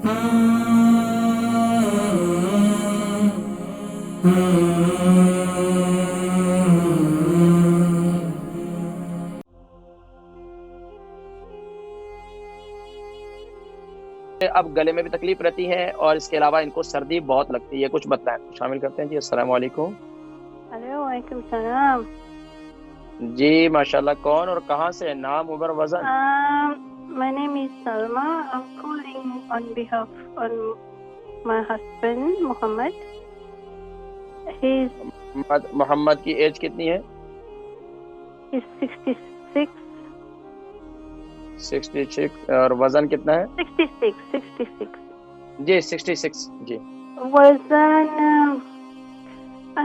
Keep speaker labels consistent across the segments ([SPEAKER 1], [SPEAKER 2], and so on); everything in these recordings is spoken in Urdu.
[SPEAKER 1] اب گلے میں بھی تکلیف رہتی ہے اور اس کے علاوہ ان کو سردی بہت لگتی ہے، کچھ بتائیں، شامل کرتے ہیں جی۔ السلام علیکم۔
[SPEAKER 2] ہلو، وعلیکم السلام۔
[SPEAKER 1] جی ماشاءاللہ، کون اور کہاں سے؟ نام، عمر، وزن؟
[SPEAKER 2] My name is Salma. I'm calling on behalf of my husband, Muhammad.
[SPEAKER 1] محمد کی ایج کتنی ہے؟
[SPEAKER 2] He's 66.
[SPEAKER 1] 66 اور وزن کتنا ہے؟
[SPEAKER 2] 66.
[SPEAKER 1] جی 66 جی۔
[SPEAKER 2] وزن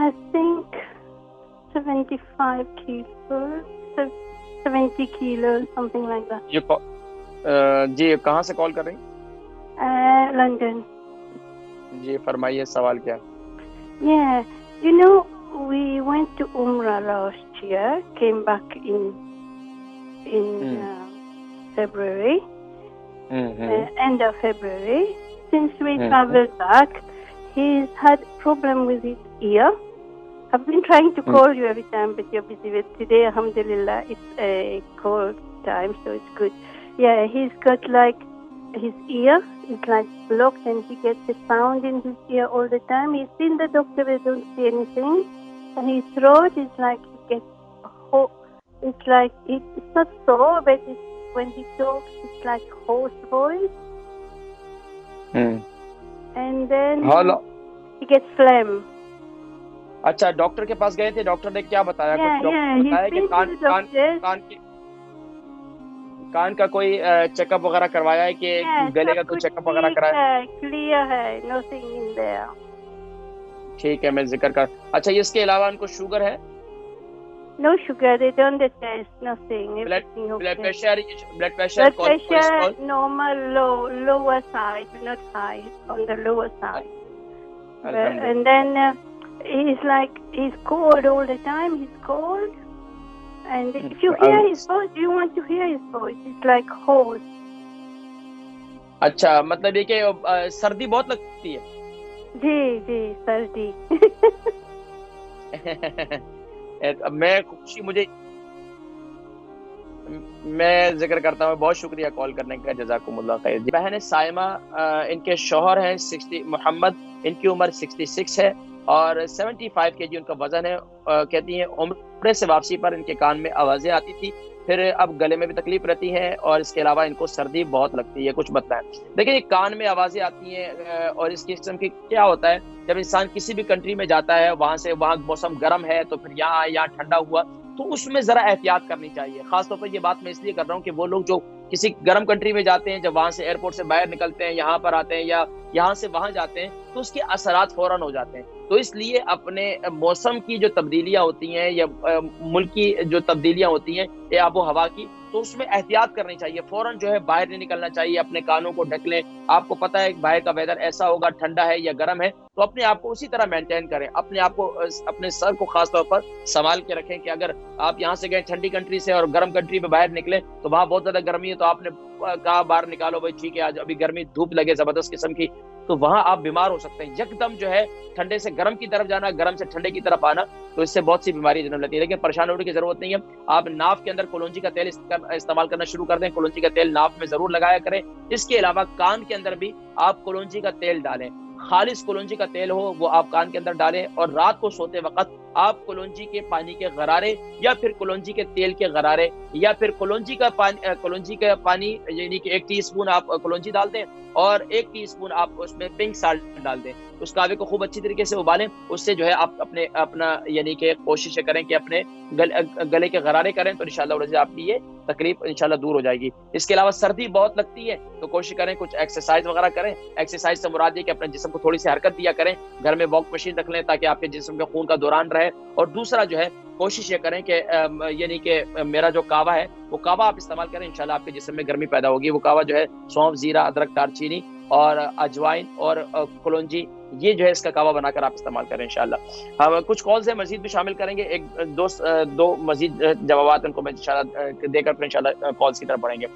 [SPEAKER 2] I think 75 kilos, 70 kilos, something like that.
[SPEAKER 1] جی کہاں سے کال کر رہی؟
[SPEAKER 2] London.
[SPEAKER 1] جی فرمائیے، سوال کیا؟
[SPEAKER 2] Yeah, you know, we went to Umrah last year, came back in February, end of February. Since we traveled back, he's had problem with his ear. I've been trying to call you every time, but you're busy. But today, alhamdulillah, it's a call time, so it's good. Yeah, he's got like his ear is like blocked, and he gets a sound in his ear all the time. He's seen the doctor, but don't see anything. And his throat is like it gets it's like it's not sore, but it's, when he talks, it's like hoarse voice. And then he gets phlegm.
[SPEAKER 1] اچھا، ڈاکٹر کے پاس گئے تھے، ڈاکٹر نے کیا بتایا؟ کان کا کوئی چیک اپ وغیرہ کروایا ہے کہ گلے کا کوئی چیک اپ وغیرہ کرایا؟
[SPEAKER 2] کلیئر ہے، nothing in there.
[SPEAKER 1] ٹھیک ہے، میں ذکر کر۔ اچھا، اس کے علاوہ ان کو شوگر ہے؟
[SPEAKER 2] No sugar, they don't test, nothing.
[SPEAKER 1] Blood pressure
[SPEAKER 2] normal, lower side, not high, on the lower side. And then he's cold all the time. He's cold, and if you hear his voice, you want to hear his voice. It's like hoarse.
[SPEAKER 1] اچھا، مطلب یہ کہ سردی بہت لگتی ہے؟
[SPEAKER 2] جی سردی۔
[SPEAKER 1] میں ذکر کرتا ہوں، بہت شکریہ کال کرنے کا، جزاکم اللہ خیر۔ بہن سائمہ، ان کے شوہر ہیں محمد، ان کی عمر 66 ہے اور 75 kg ان کا وزن ہے۔ کہتی ہیں عمرے سے واپسی پر ان کے کان میں آوازیں آتی تھی، پھر اب گلے میں بھی تکلیف رہتی ہے اور اس کے علاوہ ان کو سردی بہت لگتی ہے، کچھ بتائیں۔ دیکھیں، کان میں آوازیں آتی ہیں اور اس قسم کی کیا ہوتا ہے، جب انسان کسی بھی کنٹری میں جاتا ہے، وہاں موسم گرم ہے تو پھر یہاں ٹھنڈا ہوا، تو اس میں ذرا احتیاط کرنی چاہیے۔ خاص طور پر یہ بات میں اس لیے کر رہا ہوں کہ وہ لوگ جو کسی گرم کنٹری میں جاتے ہیں، جب وہاں سے ایئرپورٹ سے باہر نکلتے ہیں، یہاں پر آتے ہیں یا یہاں سے وہاں جاتے ہیں، تو اس کے اثرات فوراً ہو جاتے ہیں۔ تو اس لیے اپنے موسم کی جو تبدیلیاں ہوتی ہیں یا ملک کی جو تبدیلیاں ہوتی ہیں یا آب و ہوا کی، تو اس میں احتیاط کرنی چاہیے، فوراً جو ہے باہر نہیں نکلنا چاہیے، اپنے کانوں کو ڈھک لیں۔ آپ کو پتہ ہے باہر کا ویدر ایسا ہوگا، ٹھنڈا ہے یا گرم ہے، تو اپنے آپ کو اسی طرح مینٹین کریں، اپنے آپ کو، اپنے سر کو خاص طور پر سنبھال کے رکھیں کہ اگر آپ یہاں سے گئے ٹھنڈی کنٹری سے اور گرم کنٹری میں باہر نکلیں تو وہاں بہت زیادہ گرمی ہے، تو آپ نے کہا باہر نکالو بھائی، ٹھیک ہے آج ابھی گرمی، دھوپ لگے زبردست قسم کی، تو وہاں آپ بیمار ہو سکتے ہیں۔ یکدم جو ہے ٹھنڈے سے گرم کی طرف جانا، گرم سے ٹھنڈے کی طرف آنا، تو اس سے بہت سی بیماری جنم لیتی ہے۔ لیکن پریشان ہونے کی ضرورت نہیں ہے، آپ ناف کے اندر کلونجی کا تیل استعمال کرنا شروع کر دیں، کلونجی کا تیل ناف میں ضرور لگایا کریں۔ اس کے علاوہ کان کے اندر بھی آپ کلونجی کا تیل ڈالیں، خالص کلونجی کا تیل ہو وہ آپ کان کے اندر ڈالیں، اور رات کو سوتے وقت آپ کلونجی کے پانی کے غرارے یا پھر کلونجی کے تیل کے غرارے یا پھر کلونجی کا پانی یعنی کہ 1 ٹی اسپون آپ کلونجی ڈال دیں اور 1 ٹی اسپون آپ اس میں پنک سالٹ ڈال دیں، اس کعوے کو خوب اچھی طریقے سے ابالیں، اس سے جو ہے آپ اپنا یعنی کہ کوشش کریں کہ اپنے گلے کے غرارے کریں، تو انشاءاللہ آپ کی یہ تکلیف انشاءاللہ دور ہو جائے گی۔ اس کے علاوہ سردی بہت لگتی ہے تو کوشش کریں کچھ ایکسرسائز وغیرہ کریں۔ ایکسرسائز سے مراد یہ کہ اپنے جسم کو تھوڑی سی حرکت دیا کریں، گھر میں واک مشین رکھ لیں تاکہ آپ کے جسم میں خون کا دوران رہے، اور دوسرا جو ہے کوشش یہ کریں کہ یعنی کہ میرا جو کعوہ ہے وہ کعوہ آپ استعمال کریں، انشاءاللہ آپ کے جسم میں گرمی پیدا ہوگی۔ وہ کعوہ جو ہے سونف، زیرہ، ادرک، دار چینی اور اجوائن اور کلونجی، یہ جو ہے اس کا کعوہ بنا کر آپ استعمال کریں انشاءاللہ۔ ہم کچھ کالز ہیں مزید بھی شامل کریں گے، دو مزید جوابات ان کو میں انشاءاللہ دے کر پھر انشاءاللہ کالز کی طرف بڑھیں گے۔